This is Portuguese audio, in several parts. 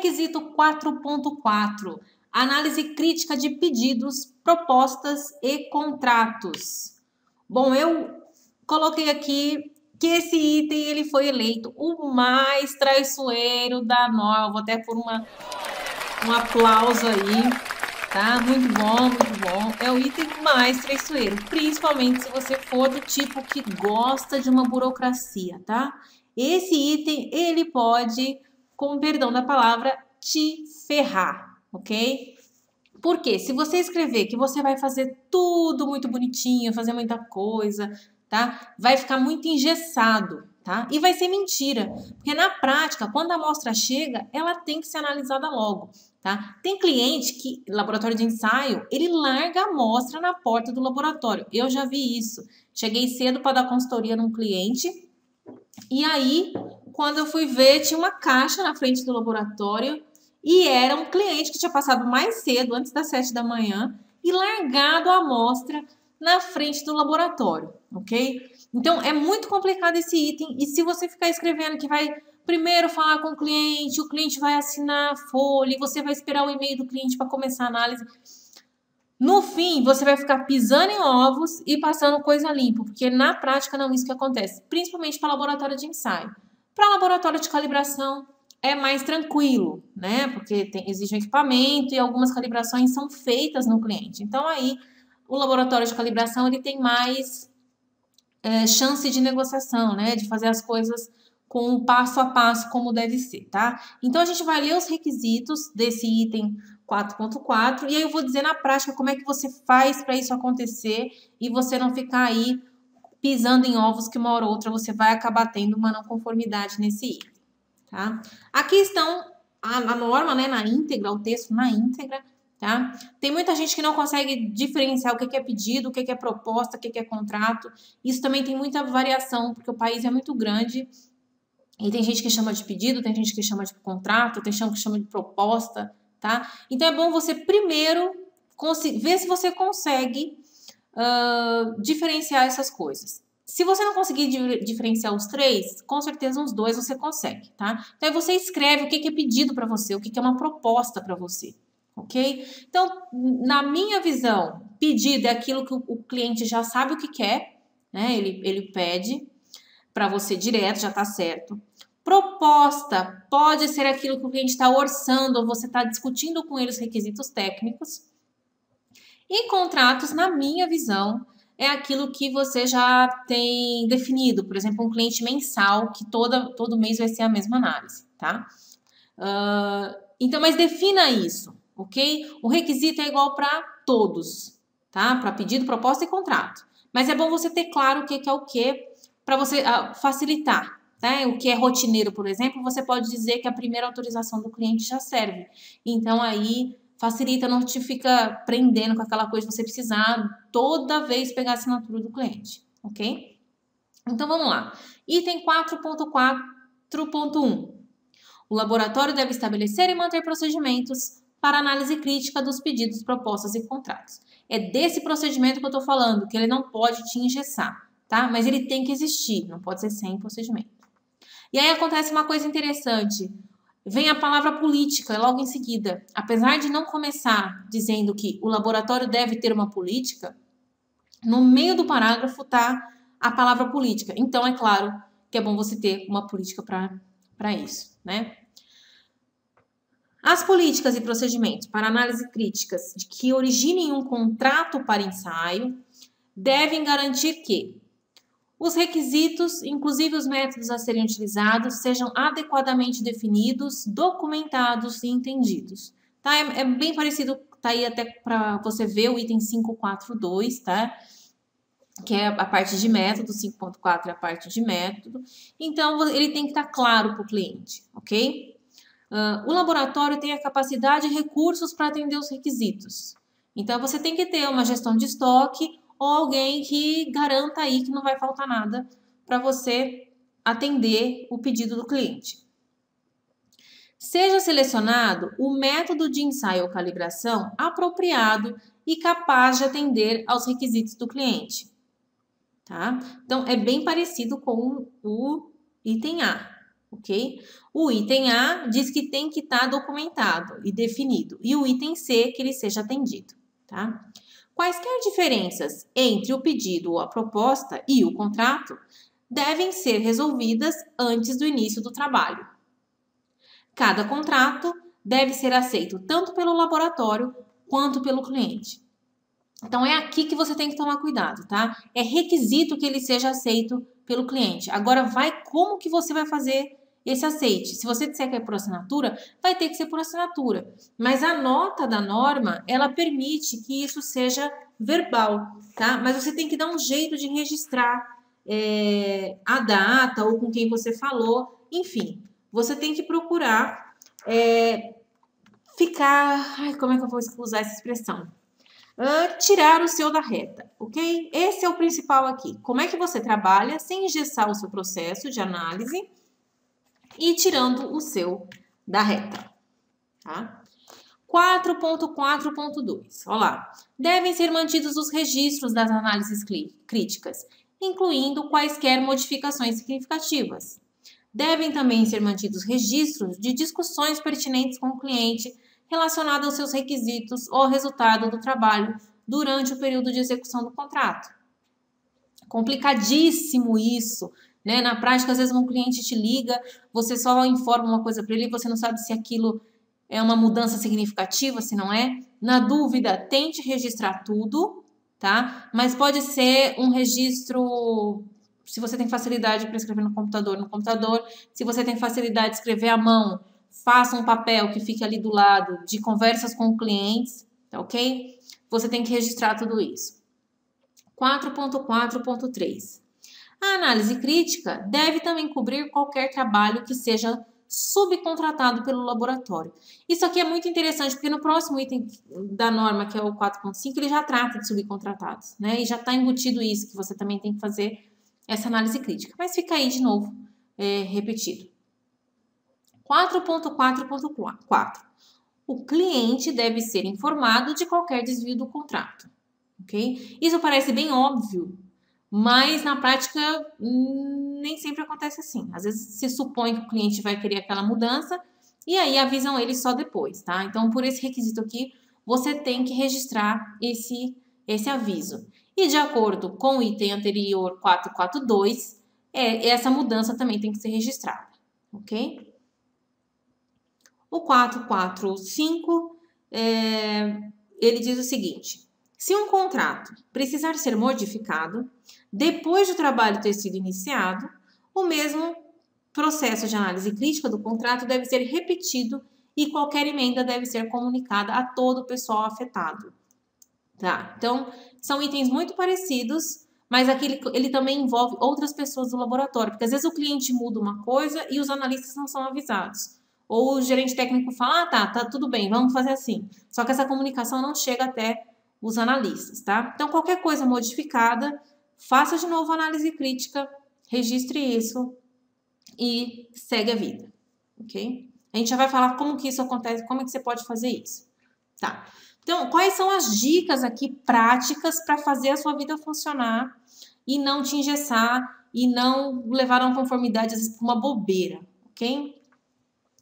Requisito 4.4. Análise crítica de pedidos, propostas e contratos. Bom, eu coloquei aqui que esse item ele foi eleito o mais traiçoeiro da norma. Vou até por um aplauso aí, tá? Muito bom, muito bom. É o item mais traiçoeiro, principalmente se você for do tipo que gosta de uma burocracia, tá? Esse item, ele pode, com perdão da palavra, te ferrar, ok? Porque se você escrever que você vai fazer tudo muito bonitinho, fazer muita coisa, tá? Vai ficar muito engessado, tá? E vai ser mentira, porque na prática, quando a amostra chega, ela tem que ser analisada logo, tá? Tem cliente que, laboratório de ensaio, ele larga a amostra na porta do laboratório. Eu já vi isso. Cheguei cedo para dar consultoria num cliente e aí, quando eu fui ver, tinha uma caixa na frente do laboratório e era um cliente que tinha passado mais cedo, antes das 7 da manhã, e largado a amostra na frente do laboratório, ok? Então, é muito complicado esse item. E se você ficar escrevendo que vai primeiro falar com o cliente vai assinar a folha, e você vai esperar o e-mail do cliente para começar a análise, no fim, você vai ficar pisando em ovos e passando coisa limpa, porque na prática não é isso que acontece, principalmente para laboratório de ensaio. Para laboratório de calibração é mais tranquilo, né? Porque exige um equipamento e algumas calibrações são feitas no cliente. Então aí o laboratório de calibração ele tem mais chance de negociação, né? De fazer as coisas com o passo a passo como deve ser, tá? Então a gente vai ler os requisitos desse item 4.4 e aí eu vou dizer na prática como é que você faz para isso acontecer e você não ficar aí pisando em ovos que uma hora ou outra você vai acabar tendo uma não conformidade nesse item, tá? Aqui estão a norma, né, na íntegra, o texto na íntegra, tá? Tem muita gente que não consegue diferenciar o que é pedido, o que é proposta, o que é contrato. Isso também tem muita variação, porque o país é muito grande e tem gente que chama de pedido, tem gente que chama de contrato, tem gente que chama de proposta, tá? Então é bom você primeiro ver se você consegue diferenciar essas coisas. Se você não conseguir diferenciar os três, com certeza uns dois você consegue, tá? Então aí você escreve o que é pedido para você, o que é uma proposta para você, ok? Então, na minha visão, pedido é aquilo que o cliente já sabe o que quer, né? Ele pede para você direto, já está certo. Proposta pode ser aquilo que o cliente está orçando ou você está discutindo com ele os requisitos técnicos. E contratos, na minha visão, é aquilo que você já tem definido. Por exemplo, um cliente mensal, que todo mês vai ser a mesma análise, tá? Então, mas defina isso, ok? O requisito é igual para todos, tá? Para pedido, proposta e contrato. Mas é bom você ter claro o que é o que para você facilitar, tá? O que é rotineiro, por exemplo, você pode dizer que a primeira autorização do cliente já serve. Então, aí facilita, não te fica prendendo com aquela coisa de você precisar toda vez pegar a assinatura do cliente, ok? Então, vamos lá. Item 4.4.1. O laboratório deve estabelecer e manter procedimentos para análise crítica dos pedidos, propostas e contratos. É desse procedimento que eu estou falando, que ele não pode te engessar, tá? Mas ele tem que existir, não pode ser sem procedimento. E aí acontece uma coisa interessante. Vem a palavra política logo em seguida. Apesar de não começar dizendo que o laboratório deve ter uma política, no meio do parágrafo está a palavra política. Então, é claro que é bom você ter uma política para isso, né? As políticas e procedimentos para análise críticas de que originem um contrato para ensaio devem garantir que os requisitos, inclusive os métodos a serem utilizados, sejam adequadamente definidos, documentados e entendidos. Tá? É bem parecido, tá aí até para você ver o item 5.4.2, tá? Que é a parte de método, 5.4 é a parte de método. Então, ele tem que estar claro para o cliente, ok? O laboratório tem a capacidade e recursos para atender os requisitos. Então, você tem que ter uma gestão de estoque ou alguém que garanta aí que não vai faltar nada para você atender o pedido do cliente. Seja selecionado o método de ensaio ou calibração apropriado e capaz de atender aos requisitos do cliente. Tá? Então, é bem parecido com o item A, ok? O item A diz que tem que estar documentado e definido, e o item C que ele seja atendido, tá? Quaisquer diferenças entre o pedido ou a proposta e o contrato devem ser resolvidas antes do início do trabalho. Cada contrato deve ser aceito tanto pelo laboratório quanto pelo cliente. Então, é aqui que você tem que tomar cuidado, tá? É requisito que ele seja aceito pelo cliente. Agora, como que você vai fazer esse aceite? Se você disser que é por assinatura, vai ter que ser por assinatura. Mas a nota da norma, ela permite que isso seja verbal, tá? Mas você tem que dar um jeito de registrar a data ou com quem você falou. Enfim, você tem que procurar ficar... Ai, como é que eu vou usar essa expressão? Tirar o seu da reta, ok? Esse é o principal aqui. Como é que você trabalha sem engessar o seu processo de análise e tirando o seu da reta, tá? 4.4.2, olha lá. Devem ser mantidos os registros das análises críticas, incluindo quaisquer modificações significativas. Devem também ser mantidos registros de discussões pertinentes com o cliente relacionado aos seus requisitos ou resultado do trabalho durante o período de execução do contrato. Complicadíssimo isso, né? Na prática, às vezes um cliente te liga, você só informa uma coisa para ele e você não sabe se aquilo é uma mudança significativa, se não é. Na dúvida, tente registrar tudo, tá? Mas pode ser um registro... Se você tem facilidade para escrever no computador. Se você tem facilidade de escrever à mão, faça um papel que fique ali do lado de conversas com clientes, tá ok? Você tem que registrar tudo isso. 4.4.3. A análise crítica deve também cobrir qualquer trabalho que seja subcontratado pelo laboratório. Isso aqui é muito interessante, porque no próximo item da norma, que é o 4.5, ele já trata de subcontratados, né? E já está embutido isso, que você também tem que fazer essa análise crítica. Mas fica aí de novo, repetido. 4.4.4. O cliente deve ser informado de qualquer desvio do contrato, ok? Isso parece bem óbvio, mas na prática nem sempre acontece assim. Às vezes se supõe que o cliente vai querer aquela mudança e aí avisam ele só depois, tá? Então, por esse requisito aqui, você tem que registrar esse aviso. E de acordo com o item anterior 442, essa mudança também tem que ser registrada, ok? O 445, ele diz o seguinte: se um contrato precisar ser modificado, depois do trabalho ter sido iniciado, o mesmo processo de análise crítica do contrato deve ser repetido e qualquer emenda deve ser comunicada a todo o pessoal afetado. Tá? Então, são itens muito parecidos, mas aqui ele também envolve outras pessoas do laboratório, porque às vezes o cliente muda uma coisa e os analistas não são avisados. Ou o gerente técnico fala, tá tudo bem, vamos fazer assim. Só que essa comunicação não chega até os analistas, tá? Então, qualquer coisa modificada, faça de novo a análise crítica, registre isso e segue a vida, ok? A gente já vai falar como que isso acontece, como é que você pode fazer isso, tá? Então, quais são as dicas aqui práticas para fazer a sua vida funcionar e não te engessar e não levar a uma conformidade, às vezes, por uma bobeira, ok?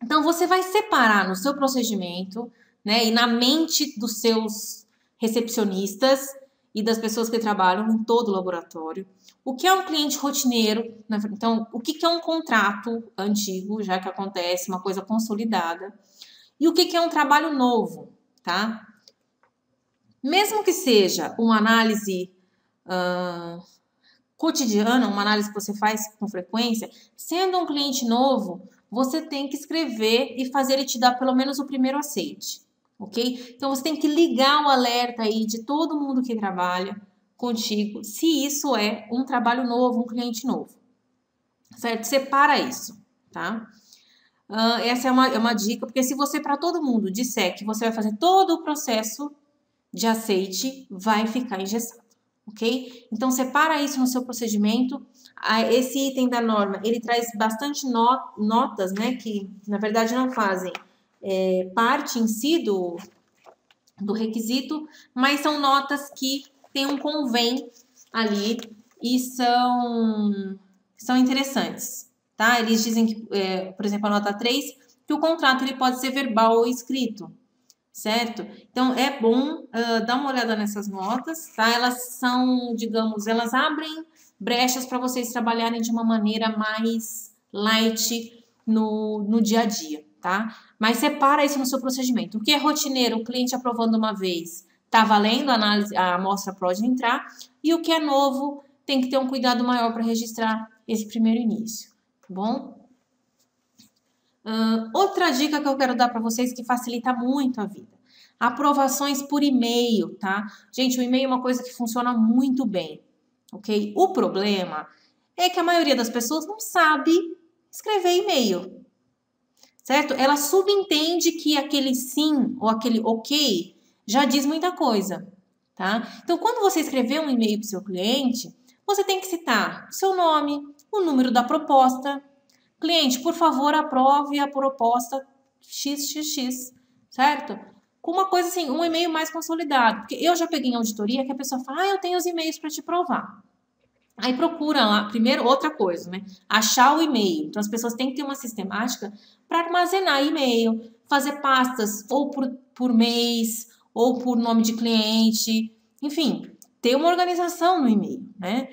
Então, você vai separar no seu procedimento, né, e na mente dos seus recepcionistas e das pessoas que trabalham em todo o laboratório, o que é um cliente rotineiro, né? Então, o que é um contrato antigo, já que acontece, uma coisa consolidada, e o que é um trabalho novo, tá? Mesmo que seja uma análise cotidiana, uma análise que você faz com frequência, sendo um cliente novo, você tem que escrever e fazer ele te dar pelo menos o primeiro aceite, ok? Então, você tem que ligar o alerta aí de todo mundo que trabalha contigo, se isso é um trabalho novo, um cliente novo, certo? Separa isso, tá? Essa é uma dica, porque se você, para todo mundo, disser que você vai fazer todo o processo de aceite, vai ficar engessado, ok? Então, separa isso no seu procedimento. Esse item da norma, ele traz bastante notas, né, que, na verdade, não fazem parte em si do requisito, mas são notas que tem um convém ali e são interessantes, tá? Eles dizem que, por exemplo, a nota 3, que o contrato ele pode ser verbal ou escrito, certo? Então, é bom dar uma olhada nessas notas, tá? Elas são, digamos, elas abrem brechas para vocês trabalharem de uma maneira mais light no dia a dia, tá? Mas separa isso no seu procedimento. O que é rotineiro, o cliente aprovando uma vez, tá valendo, a amostra pode entrar, e o que é novo, tem que ter um cuidado maior para registrar esse primeiro início, tá bom? Outra dica que eu quero dar para vocês que facilita muito a vida. Aprovações por e-mail, tá? Gente, o e-mail é uma coisa que funciona muito bem, ok? O problema é que a maioria das pessoas não sabe escrever e-mail, certo? Ela subentende que aquele sim ou aquele ok já diz muita coisa, tá? Então, quando você escrever um e-mail para o seu cliente, você tem que citar o seu nome, o número da proposta. Cliente, por favor, aprove a proposta XXX, certo? Com uma coisa assim, um e-mail mais consolidado. Porque eu já peguei em auditoria que a pessoa fala, eu tenho os e-mails para te provar. Aí procura lá, primeiro, outra coisa, né? Achar o e-mail. Então, as pessoas têm que ter uma sistemática para armazenar e-mail, fazer pastas ou por mês, ou por nome de cliente, enfim, ter uma organização no e-mail, né?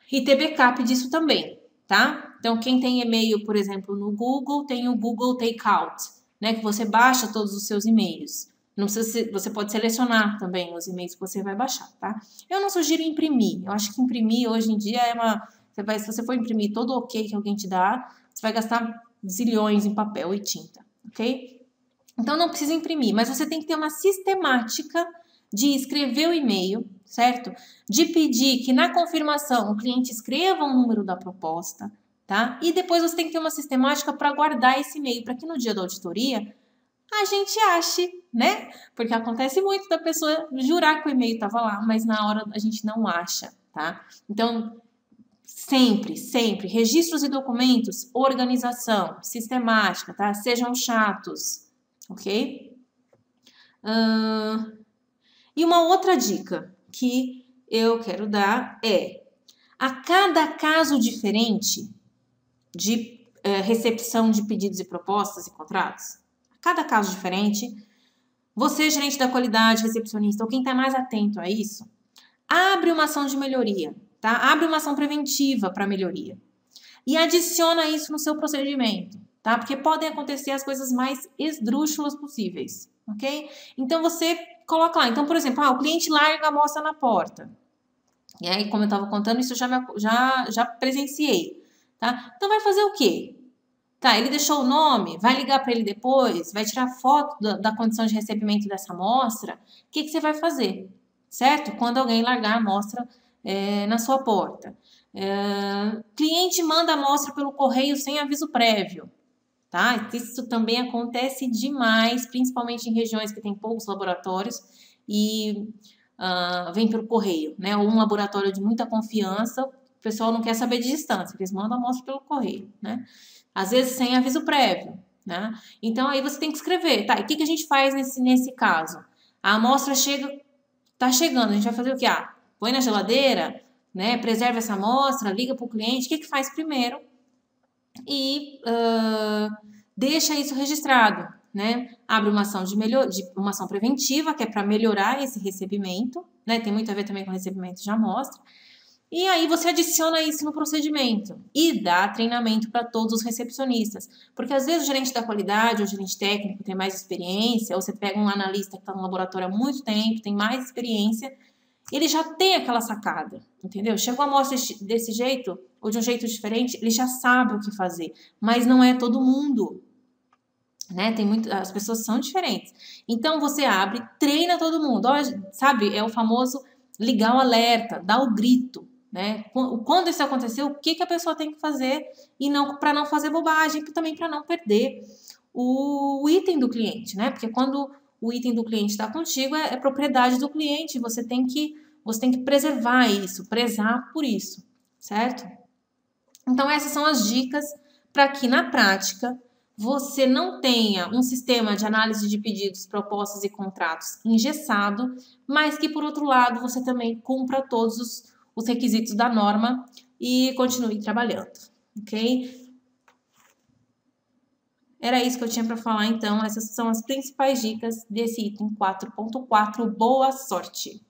E ter backup disso também, tá? Então, quem tem e-mail, por exemplo, no Google, tem o Google Takeout, né? Que você baixa todos os seus e-mails. Não precisa, você pode selecionar também os e-mails que você vai baixar, tá? Eu não sugiro imprimir. Eu acho que imprimir hoje em dia é uma... se você for imprimir todo o ok que alguém te dá, você vai gastar zilhões em papel e tinta, ok? Então, não precisa imprimir, mas você tem que ter uma sistemática de escrever o e-mail, certo? De pedir que na confirmação o cliente escreva o número da proposta, tá? E depois você tem que ter uma sistemática para guardar esse e-mail, para que no dia da auditoria a gente ache, né? Porque acontece muito da pessoa jurar que o e-mail estava lá, mas na hora a gente não acha, tá? Então, sempre, sempre, registros e documentos, organização, sistemática, tá? Sejam chatos, ok? E uma outra dica que eu quero dar é, a cada caso diferente de recepção de pedidos e propostas e contratos, cada caso diferente, você, gerente da qualidade, recepcionista, ou quem está mais atento a isso, abre uma ação de melhoria, tá? Abre uma ação preventiva para melhoria. E adiciona isso no seu procedimento, tá? Porque podem acontecer as coisas mais esdrúxulas possíveis, ok? Então, você coloca lá. Então, por exemplo, o cliente larga a amostra na porta. E aí, como eu estava contando, isso eu já presenciei, tá? Então, vai fazer o quê? Tá, ele deixou o nome, vai ligar para ele depois, vai tirar foto da condição de recebimento dessa amostra. O que você vai fazer, certo? Quando alguém largar a amostra na sua porta. Cliente manda a amostra pelo correio sem aviso prévio, tá? Isso também acontece demais, principalmente em regiões que tem poucos laboratórios e vem pelo correio, né? Ou um laboratório de muita confiança, o pessoal não quer saber de distância, eles mandam a amostra pelo correio, né? Às vezes sem aviso prévio, né? Então, aí você tem que escrever, tá? E o que a gente faz nesse caso? A amostra tá chegando, a gente vai fazer o quê? Põe na geladeira, né? Preserva essa amostra, liga para o cliente, o que faz primeiro? E deixa isso registrado, né? Abre uma ação uma ação preventiva, que é para melhorar esse recebimento, né? Tem muito a ver também com o recebimento de amostra. E aí você adiciona isso no procedimento e dá treinamento para todos os recepcionistas. Porque às vezes o gerente da qualidade ou o gerente técnico tem mais experiência, ou você pega um analista que está no laboratório há muito tempo, tem mais experiência, ele já tem aquela sacada, entendeu? Chegou a amostra desse jeito ou de um jeito diferente, ele já sabe o que fazer. Mas não é todo mundo, né? As pessoas são diferentes. Então você abre, treina todo mundo. Olha, sabe, é o famoso ligar o alerta, dar o grito. Né? Quando isso aconteceu, o que a pessoa tem que fazer e não para não fazer bobagem, e também para não perder o item do cliente, né? Porque quando o item do cliente está contigo, é propriedade do cliente, você tem que preservar isso, prezar por isso, certo? Então, essas são as dicas para que na prática você não tenha um sistema de análise de pedidos, propostas e contratos engessado, mas que, por outro lado, você também cumpra todos os requisitos da norma e continue trabalhando. ok? Era isso que eu tinha para falar, então. Essas são as principais dicas desse item 4.4. Boa sorte!